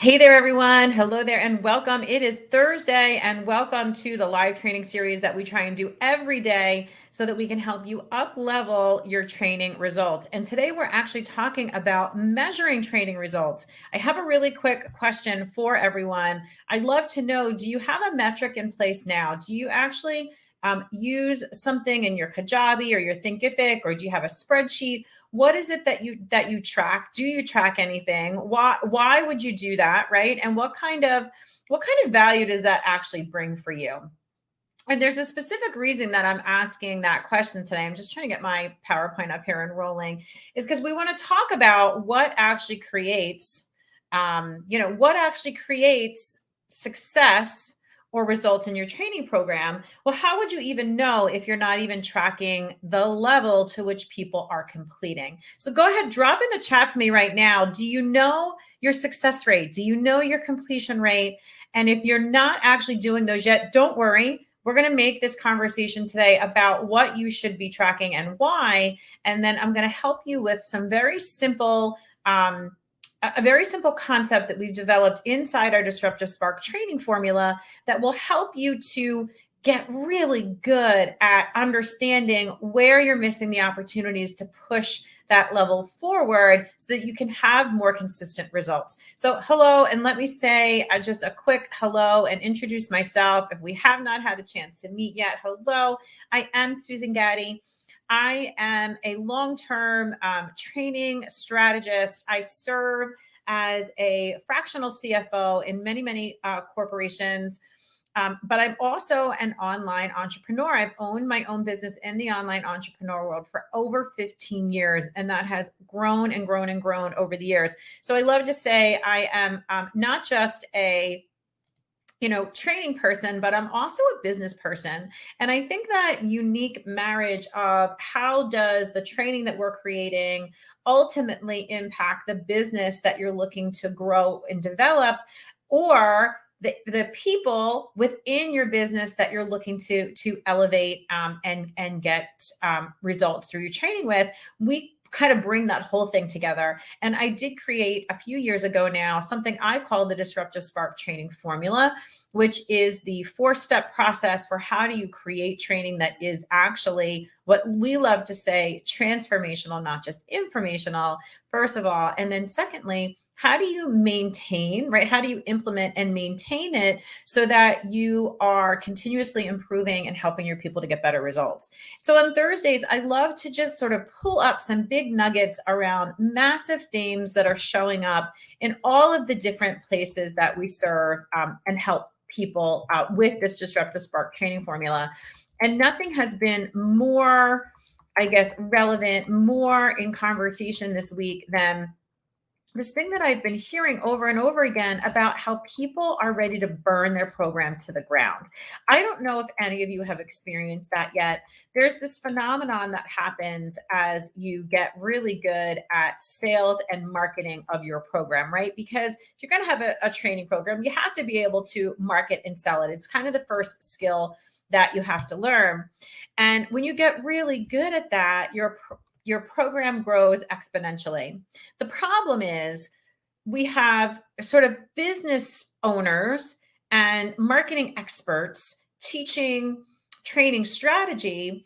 Hey there, everyone. Hello there, and welcome. It is Thursday, and welcome to the live training series that we try and do every day so that we can help you up level your training results. And today we're actually talking about measuring training results. I have a really quick question for everyone. I'd love to know, do you have a metric in place now? Do you actually use something in your Kajabi or your Thinkific, or do you have a spreadsheet? What is it that you track? Do you track anything? Why would you do that, right? And what kind of value does that actually bring for you? And there's a specific reason that I'm asking that question today. I'm just trying to get my PowerPoint up here and rolling, is because we want to talk about what actually creates, what actually creates success or results in your training program. Well, how would you even know if you're not even tracking the level to which people are completing? So go ahead, drop in the chat for me right now. Do you know your success rate? Do you know your completion rate? And if you're not actually doing those yet, don't worry. We're going to make this conversation today about what you should be tracking and why. And then I'm going to help you with some very simple, a very simple concept that we've developed inside our Disruptive Spark training formula that will help you to get really good at understanding where you're missing the opportunities to push that level forward so that you can have more consistent results. So hello, and let me say just a quick hello and introduce myself. If we have not had a chance to meet yet, hello, I am Susan Gaddy. I am a long-term training strategist. I serve as a fractional CFO in many corporations. But I'm also an online entrepreneur. I've owned my own business in the online entrepreneur world for over 15 years, and that has grown and grown and grown over the years. So I love to say I am not just a training person, but I'm also a business person. And I think that unique marriage of how does the training that we're creating ultimately impact the business that you're looking to grow and develop, or the people within your business that you're looking to elevate and get results through your training with, we kind of bring that whole thing together. And I did create a few years ago now something I call the Disruptive Spark training formula, which is the 4-step process for how do you create training that is actually what we love to say transformational, not just informational, first of all. And then secondly, how do you maintain, right? How do you implement and maintain it so that you are continuously improving and helping your people to get better results? So on Thursdays, I love to just sort of pull up some big nuggets around massive themes that are showing up in all of the different places that we serve and help people out with this Disruptive Spark training formula. And nothing has been more, I guess, relevant, more in conversation this week than this thing that I've been hearing over and over again about how people are ready to burn their program to the ground. I don't know if any of you have experienced that yet. There's this phenomenon that happens as you get really good at sales and marketing of your program, right? Because if you're going to have a training program, you have to be able to market and sell it. It's kind of the first skill that you have to learn. And when you get really good at that, your program grows exponentially. The problem is we have sort of business owners and marketing experts teaching training strategy,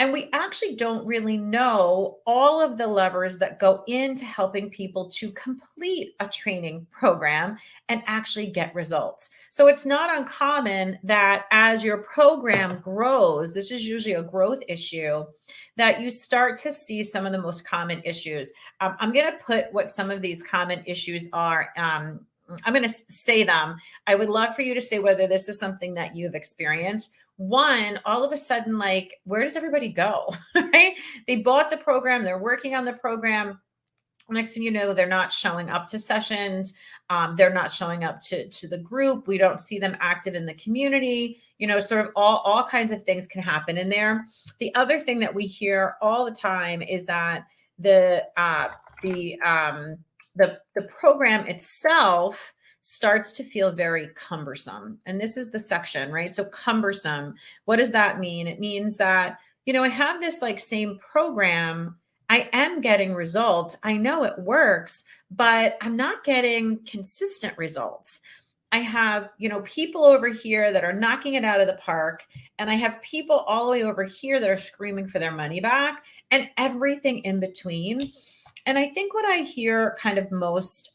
and we actually don't really know all of the levers that go into helping people to complete a training program and actually get results. So it's not uncommon that as your program grows, this is usually a growth issue, that you start to see some of the most common issues. I'm going to put what some of these common issues are. I'm going to say them. I would love for you to say whether this is something that you've experienced. One, all of a sudden, like, where does everybody go? Right? They bought the program, they're working on the program. Next thing you know, they're not showing up to sessions. They're not showing up to the group. We don't see them active in the community. Sort of all kinds of things can happen in there. The other thing that we hear all the time is that the program itself starts to feel very cumbersome. And this is the section, right? So cumbersome, what does that mean? It means that, I have this like same program I am getting results. I know it works, but I'm not getting consistent results. I have, people over here that are knocking it out of the park, and I have people all the way over here that are screaming for their money back, and everything in between. And I think what I hear kind of most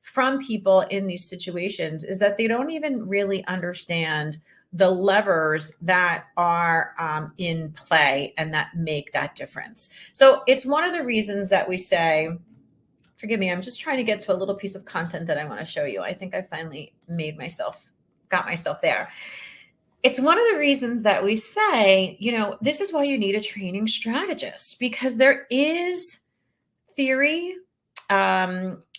from people in these situations is that they don't even really understand the levers that are in play and that make that difference. So it's one of the reasons that we say, forgive me, I'm just trying to get to a little piece of content that I want to show you. I think I finally got myself there. It's one of the reasons that we say, this is why you need a training strategist, because there is theory.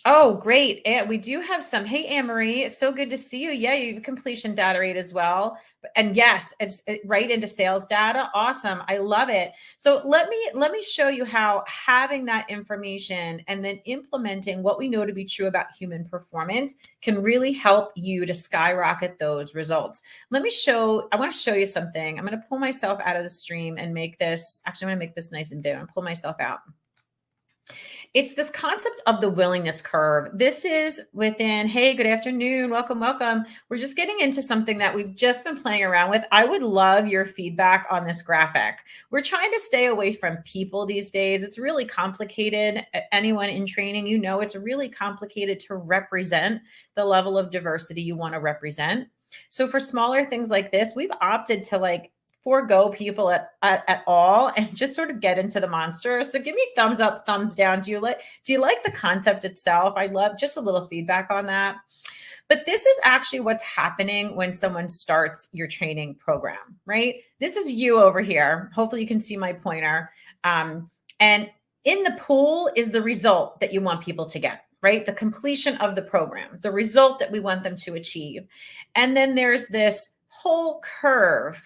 Oh, great. And we do have some. Hey, Anne-Marie, it's so good to see you. Yeah, you have completion data rate as well. And yes, it's right into sales data. Awesome. I love it. So let me show you how having that information and then implementing what we know to be true about human performance can really help you to skyrocket those results. I want to show you something. I'm going to pull myself out of the stream and make this, actually, I'm going to make this nice and big and pull myself out. It's this concept of the willingness curve. This is within, hey, good afternoon. Welcome, welcome. We're just getting into something that we've just been playing around with. I would love your feedback on this graphic. We're trying to stay away from people these days. It's really complicated. Anyone in training, it's really complicated to represent the level of diversity you want to represent. So for smaller things like this, we've opted to forego people at all and just sort of get into the monster. So give me thumbs up, thumbs down. Do you like the concept itself? I love just a little feedback on that. But this is actually what's happening when someone starts your training program, right? This is you over here. Hopefully you can see my pointer. And in the pool is the result that you want people to get, right? The completion of the program, the result that we want them to achieve. And then there's this whole curve.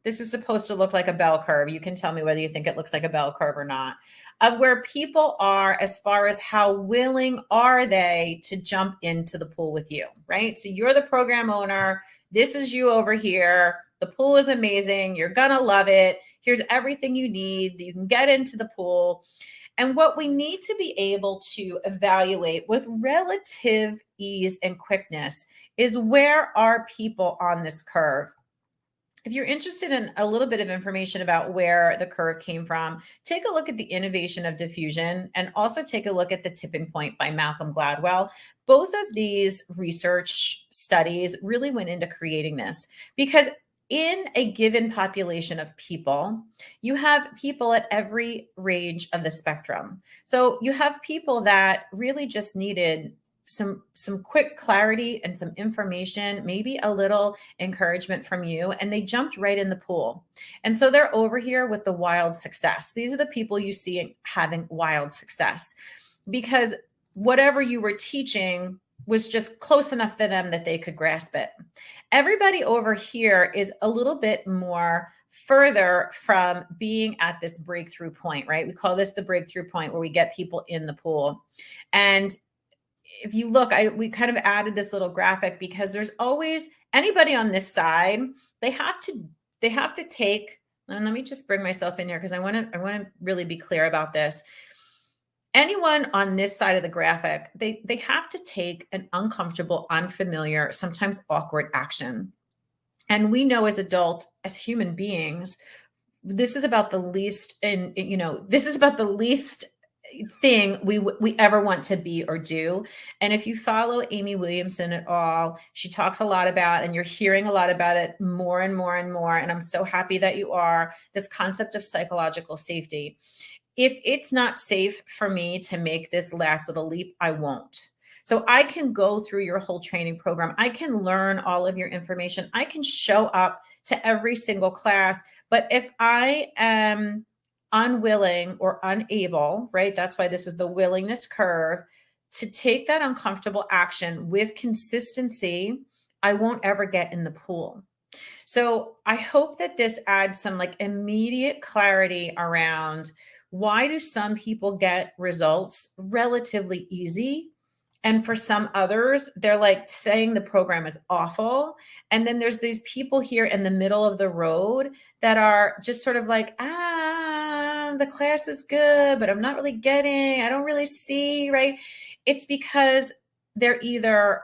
This is supposed to look like a bell curve. You can tell me whether you think it looks like a bell curve or not, of where people are as far as how willing are they to jump into the pool with you, right? So you're the program owner. This is you over here. The pool is amazing. You're going to love it. Here's everything you need. You can get into the pool. And what we need to be able to evaluate with relative ease and quickness is, where are people on this curve? If you're interested in a little bit of information about where the curve came from, take a look at the innovation of diffusion and also take a look at the tipping point by Malcolm Gladwell. Both of these research studies really went into creating this, because in a given population of people, you have people at every range of the spectrum. So you have people that really just needed some quick clarity and some information, maybe a little encouragement from you, and they jumped right in the pool. And so they're over here with the wild success. These are the people you see having wild success, because whatever you were teaching was just close enough for them that they could grasp it. Everybody over here is a little bit more further from being at this breakthrough point, right? We call this the breakthrough point, where we get people in the pool. And if you look, we kind of added this little graphic because there's always anybody on this side. They have to take, and let me just bring myself in here because I want to really be clear about this. Anyone on this side of the graphic, they have to take an uncomfortable, unfamiliar, sometimes awkward action. And we know as adults, as human beings, this is about the least, this is about the least thing we ever want to be or do. And if you follow Amy Williamson at all, she talks a lot about, and you're hearing a lot about it more and more and more, and I'm so happy that you are, this concept of psychological safety. If it's not safe for me to make this last little leap, I won't. So I can go through your whole training program. I can learn all of your information. I can show up to every single class. But if I am unwilling or unable, right? That's why this is the willingness curve, to take that uncomfortable action with consistency, I won't ever get in the pool. So I hope that this adds some immediate clarity around, why do some people get results relatively easy? And for some others, they're saying the program is awful. And then there's these people here in the middle of the road that are just sort of the class is good, but I'm not really getting, I don't really see, right? It's because they're either,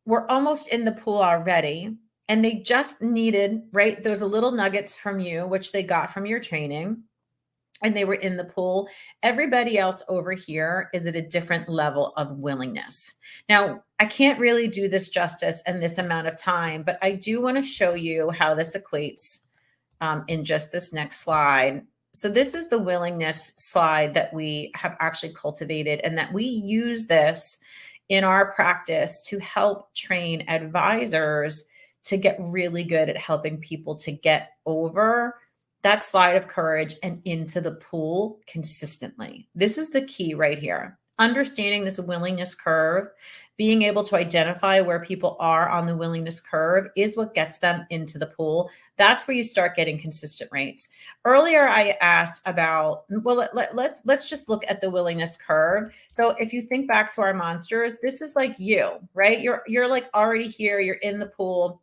we're almost in the pool already and they just needed, right, those little nuggets from you, which they got from your training, and they were in the pool. Everybody else over here is at a different level of willingness. Now, I can't really do this justice in this amount of time, but I do want to show you how this equates in just this next slide. So this is the willingness slide that we have actually cultivated, and that we use this in our practice to help train advisors to get really good at helping people to get over that slide of courage and into the pool consistently. This is the key right here. Understanding this willingness curve, being able to identify where people are on the willingness curve is what gets them into the pool. That's where you start getting consistent rates. Earlier, I asked about, well, let's just look at the willingness curve. So if you think back to our monsters, this is like you, right? You're like already here, you're in the pool.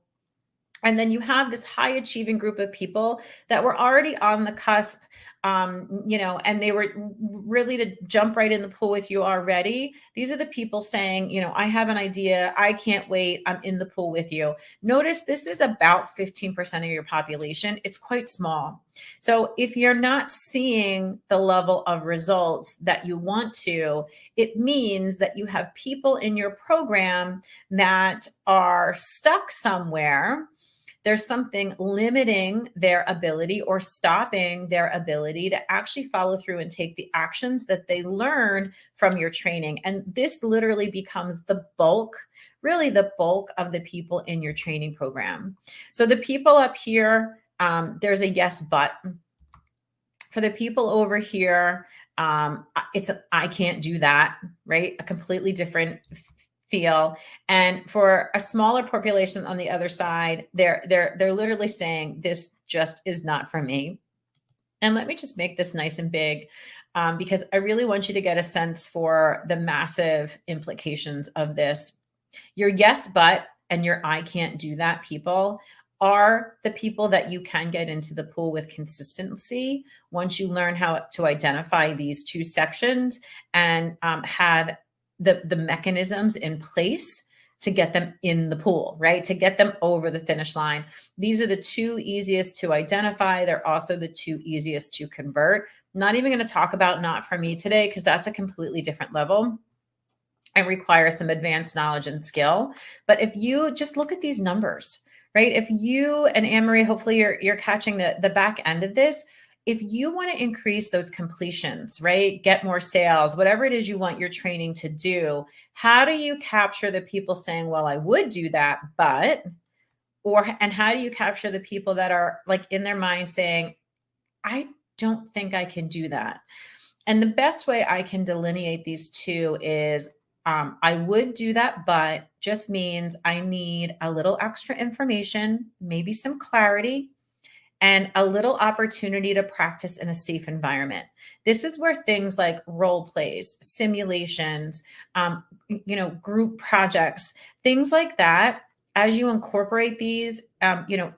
And then you have this high achieving group of people that were already on the cusp, and they were really to jump right in the pool with you already. These are the people saying, I have an idea. I can't wait. I'm in the pool with you. Notice this is about 15% of your population. It's quite small. So if you're not seeing the level of results that you want to, it means that you have people in your program that are stuck somewhere. There's something limiting their ability or stopping their ability to actually follow through and take the actions that they learned from your training. And this literally becomes the bulk, really the bulk of the people in your training program. So the people up here, there's a yes, but. For the people over here, it's I can't do that, right? A completely different feel. And for a smaller population on the other side, they're literally saying this just is not for me. And let me just make this nice and big, because I really want you to get a sense for the massive implications of this. Your yes, but, and your I can't do that people are the people that you can get into the pool with consistency once you learn how to identify these two sections and have the mechanisms in place to get them in the pool, right? To get them over the finish line. These are the two easiest to identify. They're also the two easiest to convert. Not even going to talk about not for me today, because that's a completely different level and requires some advanced knowledge and skill. But if you just look at these numbers, right? If you, and Anne-Marie, hopefully you're catching the back end of this. If you want to increase those completions, right? Get more sales, whatever it is you want your training to do, how do you capture the people saying, well, I would do that, but, and how do you capture the people that are like in their mind saying, I don't think I can do that? And the best way I can delineate these two is I would do that, but just means I need a little extra information, maybe some clarity, and a little opportunity to practice in a safe environment. This is where things like role plays, simulations, group projects, things like that, as you incorporate these,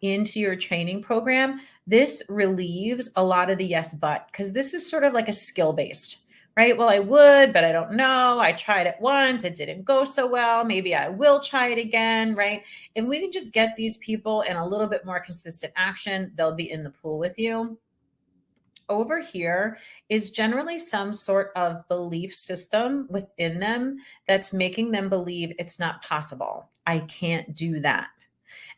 into your training program, this relieves a lot of the yes, but, because this is sort of like a skill-based, right? Well, I would, but I don't know. I tried it once. It didn't go so well. Maybe I will try it again, right? If we can just get these people in a little bit more consistent action, they'll be in the pool with you. Over here is generally some sort of belief system within them that's making them believe it's not possible. I can't do that.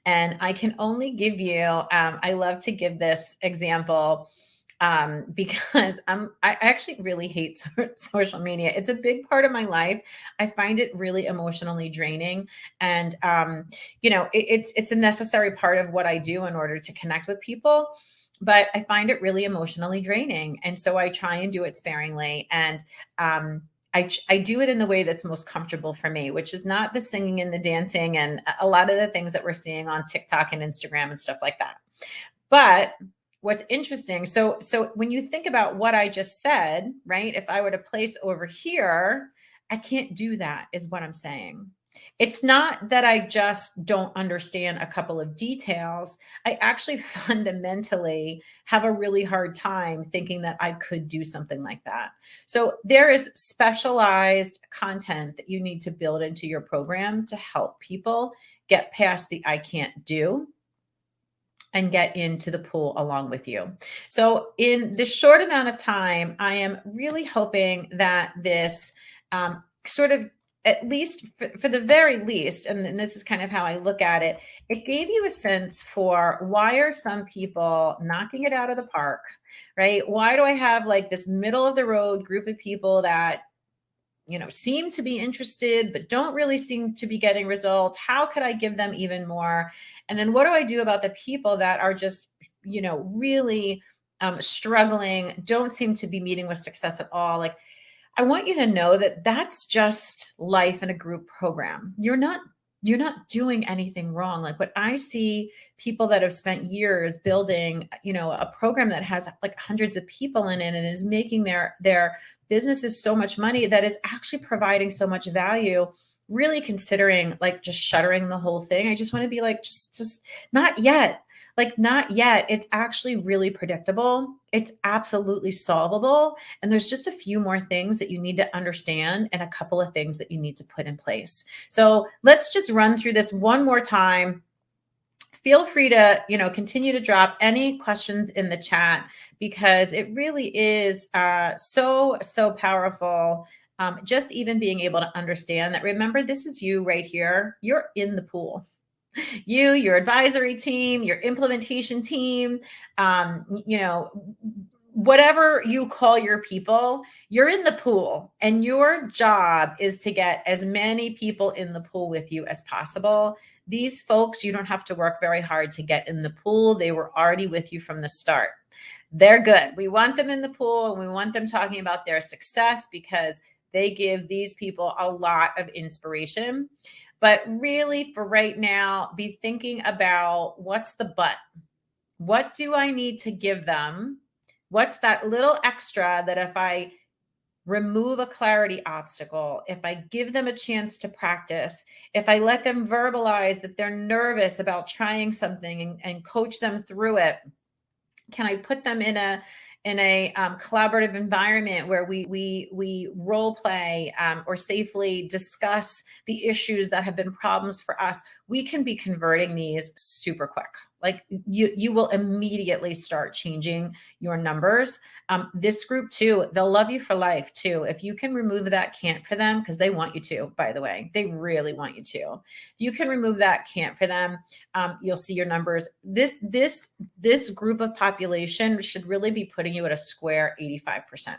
And I can only give you, I love to give this example because I actually really hate social media. It's a big part of my life. I find it really emotionally draining, and it's a necessary part of what I do in order to connect with people. But I find it really emotionally draining, and so I try and do it sparingly. And I do it in the way that's most comfortable for me, which is not the singing and the dancing and a lot of the things that we're seeing on TikTok and Instagram and stuff like that. But what's interesting, so when you think about what I just said, right? If I were to place over here, I can't do that, is what I'm saying. It's not that I just don't understand a couple of details. I actually fundamentally have a really hard time thinking that I could do something like that. So there is specialized content that you need to build into your program to help people get past the I can't do and get into the pool along with you. So, in this short amount of time, I am really hoping that this sort of, at least for the very least, and this is kind of how I look at it, it gave you a sense for why are some people knocking it out of the park, right? Why do I have like this middle of the road group of people that seem to be interested, but don't really seem to be getting results? How could I give them even more? And then what do I do about the people that are just, really struggling, don't seem to be meeting with success at all? Like, I want you to know that that's just life in a group program. You're not doing anything wrong. Like, what I see people that have spent years building, a program that has like hundreds of people in it and is making their businesses so much money, that is actually providing so much value, really considering like just shuttering the whole thing. I just want to be like, just not yet. Like, not yet. It's actually really predictable. It's absolutely solvable. And there's just a few more things that you need to understand and a couple of things that you need to put in place. So let's just run through this one more time. Feel free to, continue to drop any questions in the chat, because it really is so powerful. Just even being able to understand that, remember, this is you right here. You're in the pool. Your advisory team, your implementation team, whatever you call your people, you're in the pool, and your job is to get as many people in the pool with you as possible. These folks, you don't have to work very hard to get in the pool. They were already with you from the start. They're good. We want them in the pool, and we want them talking about their success, because they give these people a lot of inspiration. But really, for right now, be thinking about, what's the but? What do I need to give them? What's that little extra that if I remove a clarity obstacle, if I give them a chance to practice, if I let them verbalize that they're nervous about trying something and coach them through it, can I put them in a collaborative environment where we role play or safely discuss the issues that have been problems for us? We can be converting these super quick. Like, you will immediately start changing your numbers. This group too, they'll love you for life too. If you can remove that can't for them, because they want you to, by the way, they really want you to. If you can remove that can't for them, you'll see your numbers. This group of population should really be putting you at a square 85%.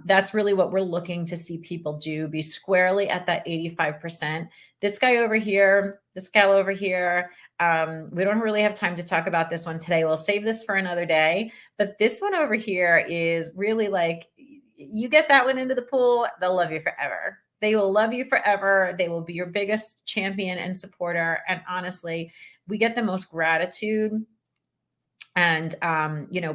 That's really what we're looking to see people do, be squarely at that 85%. This guy over here, this gal over here, we don't really have time to talk about this one today. We'll save this for another day. But this one over here is really like, you get that one into the pool, they'll love you forever. They will love you forever. They will be your biggest champion and supporter. And honestly, we get the most gratitude and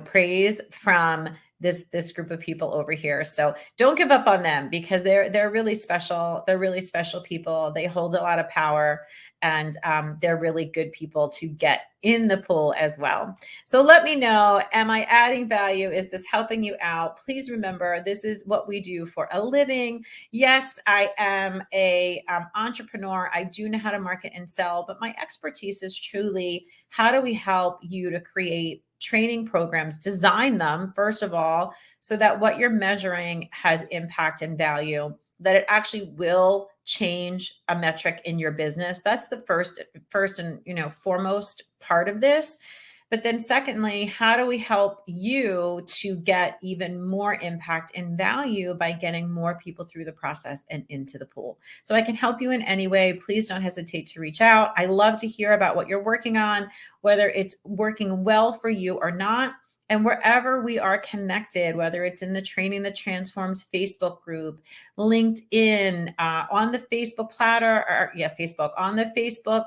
praise from this group of people over here. So don't give up on them, because they're really special. They're really special people. They hold a lot of power, and they're really good people to get in the pool as well. So let me know, am I adding value? Is this helping you out? Please remember, this is what we do for a living. Yes, I am a entrepreneur. I do know how to market and sell, but my expertise is truly, how do we help you to create training programs, design them, first of all, so that what you're measuring has impact and value, that it actually will change a metric in your business. That's the first and foremost part of this. But then secondly, how do we help you to get even more impact and value by getting more people through the process and into the pool? So I can help you in any way. Please don't hesitate to reach out. I love to hear about what you're working on, whether it's working well for you or not. And wherever we are connected, whether it's in the Training That Transforms Facebook group, LinkedIn, on the Facebook Facebook, on the Facebook,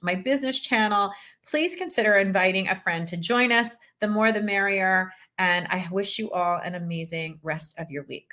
my business channel, please consider inviting a friend to join us. The more, the merrier. And I wish you all an amazing rest of your week.